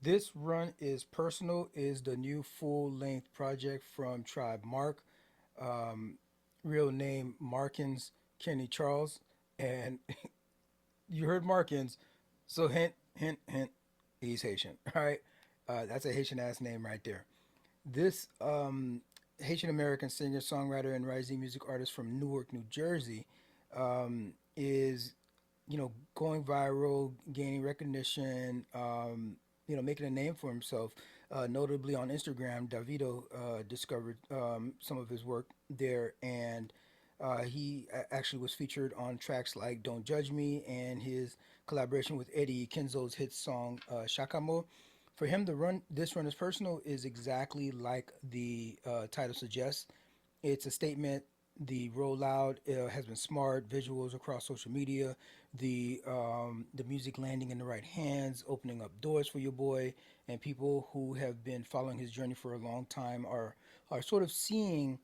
This run is personal. Is the new full length project from Tribe Mark, um, real name Markins Kenny Charles, and you heard Markins, so hint hint hint, he's Haitian. All right, that's a Haitian ass name right there. This Haitian American singer, songwriter, and rising music artist from Newark, New Jersey, is going viral, gaining recognition, making a name for himself. Notably on Instagram, Davido discovered some of his work there, and he actually was featured on tracks like "Don't Judge Me" and his collaboration with Eddie Kenzo's hit song "Shakamo." For him, this run is personal is exactly like the title suggests. It's a statement. The rollout has been smart. Visuals across social media, the music landing in the right hands, opening up doors for your boy, and people who have been following his journey for a long time are sort of seeing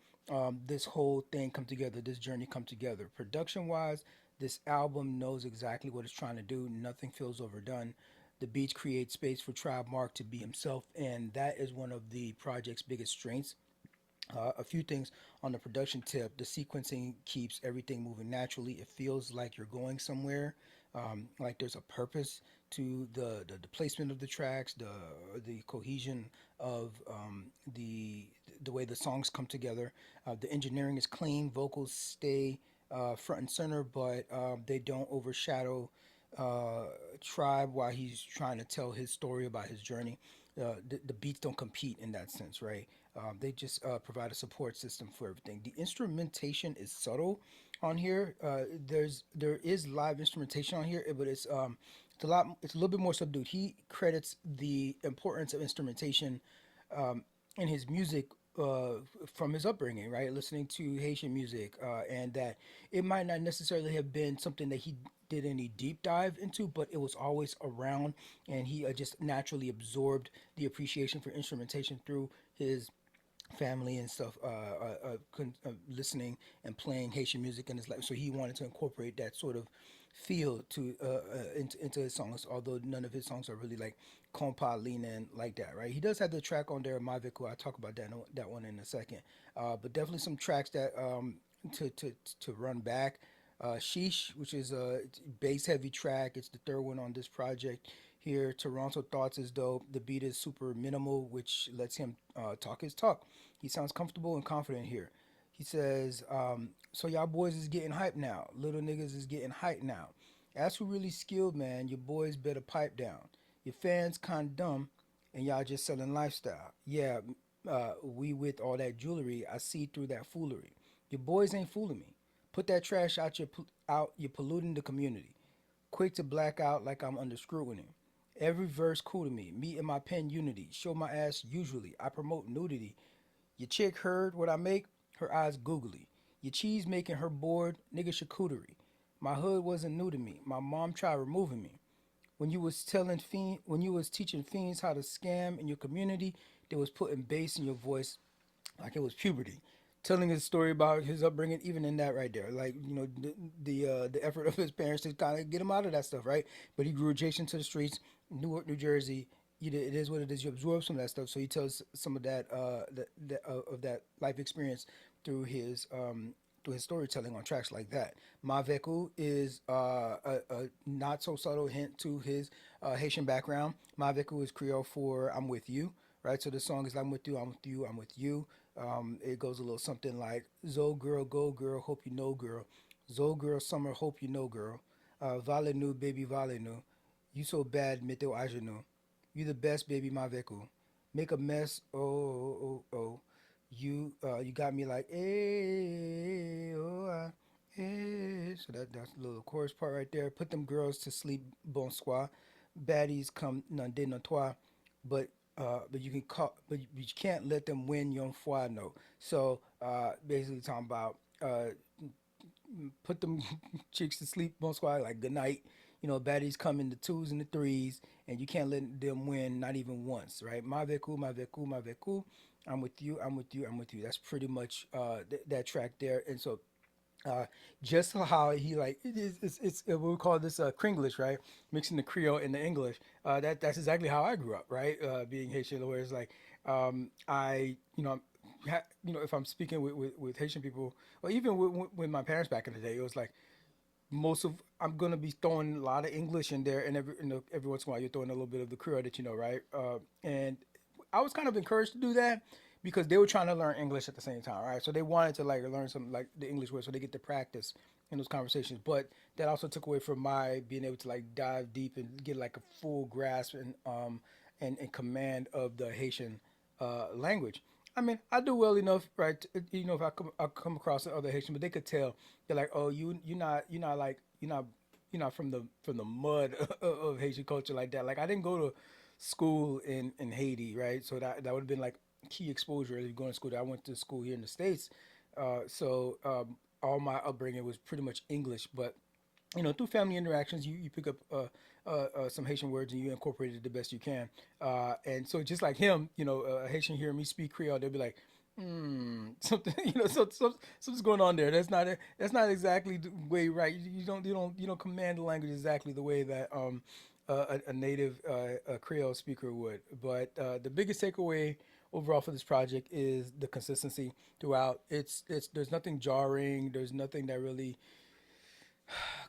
this whole thing come together, this journey come together. Production wise, this album knows exactly what it's trying to do. Nothing feels overdone. The beats create space for Tribe Mark to be himself, and that is one of the project's biggest strengths. A few things on the production tip. The sequencing keeps everything moving naturally. It feels like you're going somewhere, like there's a purpose to the placement of the tracks, the cohesion of the way the songs come together. The engineering is clean. Vocals stay front and center, but they don't overshadow uh, Tribe while he's trying to tell his story about his journey. The beats don't compete in that sense, right? They just provide a support system for everything. The instrumentation is subtle on here. There is live instrumentation on here, but it's a little bit more subdued. He credits the importance of instrumentation um, in his music uh, from his upbringing, right? Listening to Haitian music, and that it might not necessarily have been something that he did any deep dive into, but it was always around, and he just naturally absorbed the appreciation for instrumentation through his family and stuff, listening and playing Haitian music in his life. So he wanted to incorporate that sort of feel into his songs. Although none of his songs are really like compa leaning like that, right? He does have the track on there, My Vico. I'll talk about that one in a second. But definitely some tracks that to to to run back. Sheesh, which is a bass heavy track. It's the third one on this project here. Toronto Thoughts is dope. The beat is super minimal, which lets him talk his talk. He sounds comfortable and confident here. He says, "So y'all boys is getting hype now. Little niggas is getting hype now. That's who really skilled, man. Your boys better pipe down. Your fans kind dumb, and y'all just selling lifestyle. Yeah, we with all that jewelry. I see through that foolery. Your boys ain't fooling me. Put that trash out out. You're polluting the community. Quick to black out like I'm under scrutiny. Every verse cool to me. Me and my pen unity. Show my ass usually. I promote nudity. Your chick heard what I make, her eyes googly. Your cheese making her bored, nigga charcuterie. My hood wasn't new to me. My mom tried removing me. When you was teaching fiends how to scam in your community, they was putting bass in your voice like it was puberty. Telling his story about his upbringing, even in that right there, like the effort of his parents to kind of get him out of that stuff, right? But he grew adjacent to the streets, Newark, New Jersey. It is what it is. You absorb some of that stuff, so he tells some of of that life experience through his storytelling on tracks like that. Maveku is a not so subtle hint to his Haitian background. Maveku is Creole for "I'm with you," right? So the song is "I'm with you, I'm with you, I'm with you." It goes a little something like "Zo girl, go girl, hope you know girl. Zo girl, summer, hope you know girl. Vale nu, baby, vale nu. You so bad, meteo ajenu. You the best, baby, Maveku. Make a mess, oh, oh, oh. Oh. You got me like, hey, oh, hey. So that's the little chorus part right there. Put them girls to sleep, bonsoir. Baddies come none de non toi, but but you can call, but you can't let them win your foi no. So basically talking about put them chicks to sleep, bonsoir, like good night. Baddies come in the twos and the threes, and you can't let them win, not even once, right? Ma veku, ma veku, ma veku. I'm with you, I'm with you, I'm with you. That's pretty much that track there. And so uh, just how he like it is it's we would call this Kringlish, right? Mixing the Creole and the English. That's exactly how I grew up, right? Being Haitian, where it's like I if I'm speaking with Haitian people, or even with my parents back in the day, it was like most of I'm gonna be throwing a lot of English in there, and every once in a while you're throwing a little bit of the Creole that you know, right? And I was kind of encouraged to do that because they were trying to learn English at the same time, right? So they wanted to like learn some like the English words so they get to practice in those conversations. But that also took away from my being able to like dive deep and get like a full grasp and command of the Haitian language. I mean, I do well enough, right? If I come across other Haitian, but they could tell they're like, oh, you're not from the mud of Haitian culture like that. Like I didn't go to school in Haiti, right? So that would have been like key exposure if you're going to school. I went to school here in the States, so all my upbringing was pretty much English, but through family interactions, you pick up some Haitian words and you incorporate it the best you can. And so just like him, a Haitian hearing me speak Creole, they'll be like, something, something's going on there. That's not exactly the way right. You don't command the language exactly the way that a native a Creole speaker would. But the biggest takeaway overall for this project is the consistency throughout. It's there's nothing jarring. There's nothing that really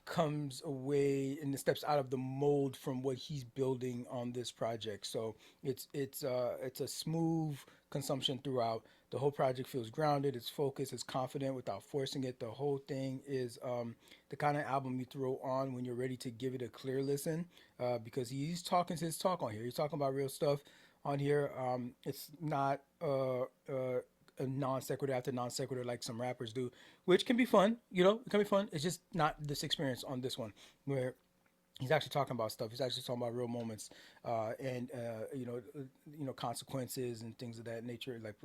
comes away and steps out of the mold from what he's building on this project. So it's a smooth consumption throughout. The whole project feels grounded. It's focused. It's confident without forcing it. The whole thing is the kind of album you throw on when you're ready to give it a clear listen, because he's talking his talk on here. He's talking about real stuff on here. It's not a non sequitur after non sequitur like some rappers do, which can be fun. It can be fun. It's just not this experience on this one where he's actually talking about stuff. He's actually talking about real moments, and consequences and things of that nature, like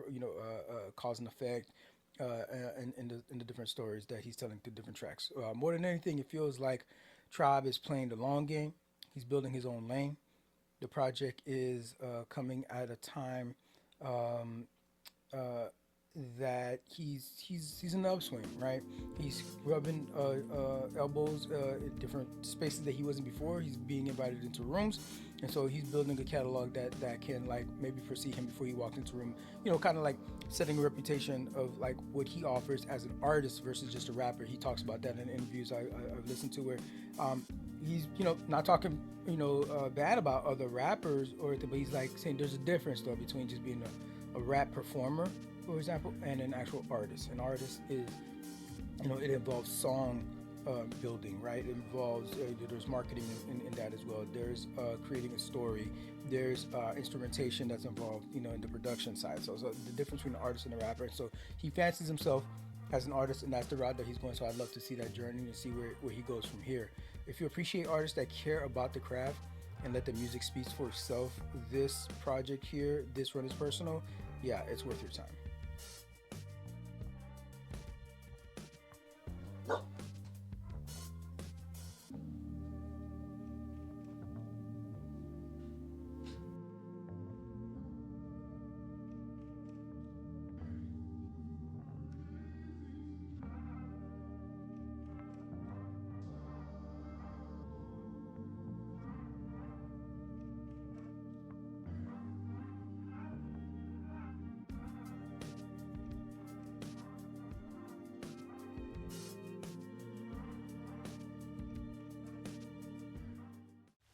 cause and effect, in the different stories that he's telling through different tracks. More than anything, it feels like Tribe is playing the long game. He's building his own lane. The project is coming at a time um, uh, that he's in the upswing, right? He's rubbing elbows in different spaces that he wasn't before. He's being invited into rooms, and so he's building a catalog that can like maybe foresee him before he walked into a room. Kind of like setting a reputation of like what he offers as an artist versus just a rapper. He talks about that in interviews I've listened to where he's not talking bad about other rappers or anything, but he's like saying there's a difference though between just being a rap performer, for example, and an actual artist. An artist is, it involves song building, right? It involves there's marketing in that as well. There's creating a story. There's instrumentation that's involved, in the production side. So the difference between an artist and a rapper. So he fancies himself as an artist, and that's the route that he's going. So I'd love to see that journey and see where he goes from here. If you appreciate artists that care about the craft and let the music speak for itself, this project here, this run is personal. Yeah, it's worth your time.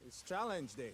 It's challenge day.